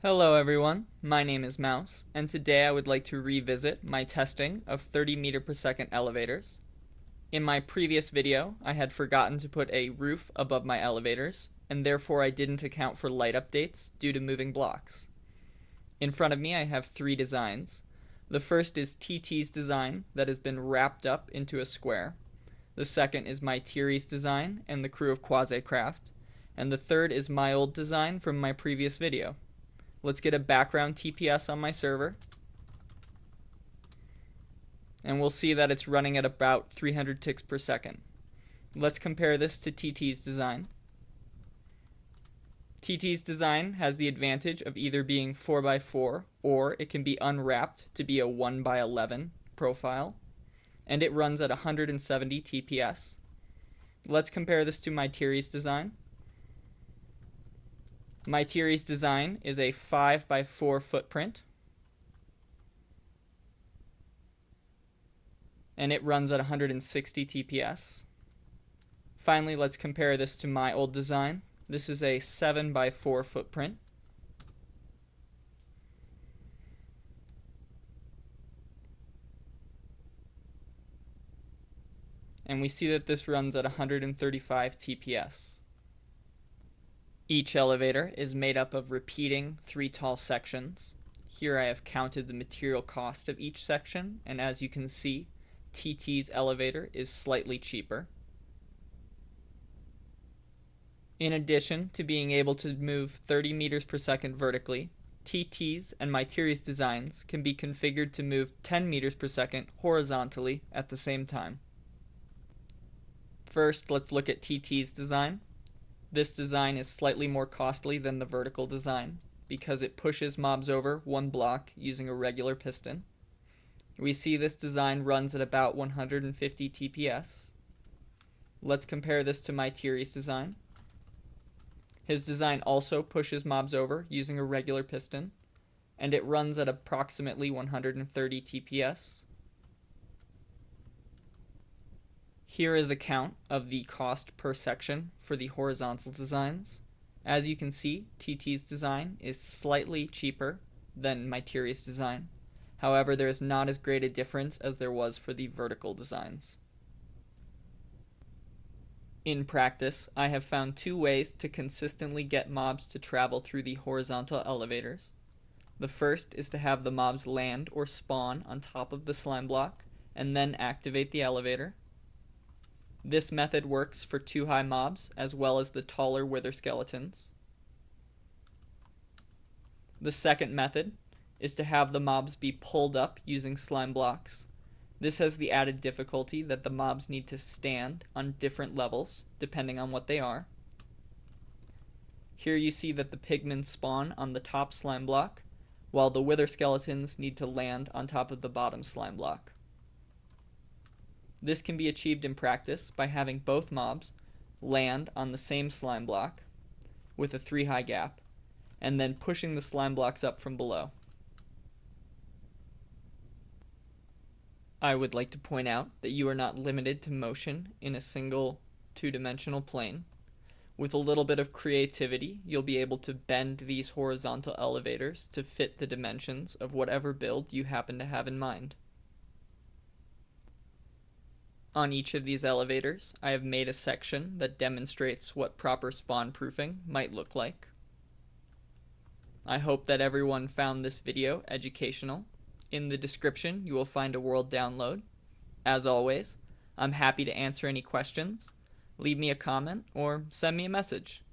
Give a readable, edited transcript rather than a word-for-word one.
Hello everyone, my name is Mouse, and today I would like to revisit my testing of 30 meter per second elevators. In my previous video, I had forgotten to put a roof above my elevators, and therefore I didn't account for light updates due to moving blocks. In front of me I have three designs. The first is TT's design that has been wrapped up into a square. The second is my Thierry's design and the crew of Quasicraft. And the third is my old design from my previous video. Let's get a background TPS on my server. And we'll see that it's running at about 300 ticks per second. Let's compare this to TT's design. TT's design has the advantage of either being 4x4 or it can be unwrapped to be a 1x11 profile. And it runs at 170 TPS. Let's compare this to my Thierry's design. My Thierry's design is a 5x4 footprint, and it runs at 160 TPS. Finally, let's compare this to my old design. This is a 7x4 footprint, and we see that this runs at 135 TPS. Each elevator is made up of repeating 3 tall sections. Here I have counted the material cost of each section, and as you can see, TT's elevator is slightly cheaper. In addition to being able to move 30 meters per second vertically, TT's and my Thierry's designs can be configured to move 10 meters per second horizontally at the same time. First, let's look at TT's design. This design is slightly more costly than the vertical design because it pushes mobs over one block using a regular piston. We see this design runs at about 150 TPS. Let's compare this to my Thierry's design. His design also pushes mobs over using a regular piston, and it runs at approximately 130 TPS. Here is a count of the cost per section for the horizontal designs. As you can see, TT's design is slightly cheaper than my Thierry's design. However, there is not as great a difference as there was for the vertical designs. In practice, I have found 2 ways to consistently get mobs to travel through the horizontal elevators. The first is to have the mobs land or spawn on top of the slime block and then activate the elevator. This method works for 2 high mobs as well as the taller wither skeletons. The second method is to have the mobs be pulled up using slime blocks. This has the added difficulty that the mobs need to stand on different levels depending on what they are. Here you see that the pigmen spawn on the top slime block, while the wither skeletons need to land on top of the bottom slime block. This can be achieved in practice by having both mobs land on the same slime block with a 3 high gap, and then pushing the slime blocks up from below. I would like to point out that you are not limited to motion in a single 2-dimensional plane. With a little bit of creativity, you'll be able to bend these horizontal elevators to fit the dimensions of whatever build you happen to have in mind. On each of these elevators, I have made a section that demonstrates what proper spawn proofing might look like. I hope that everyone found this video educational. In the description, you will find a world download. As always, I'm happy to answer any questions. Leave me a comment or send me a message.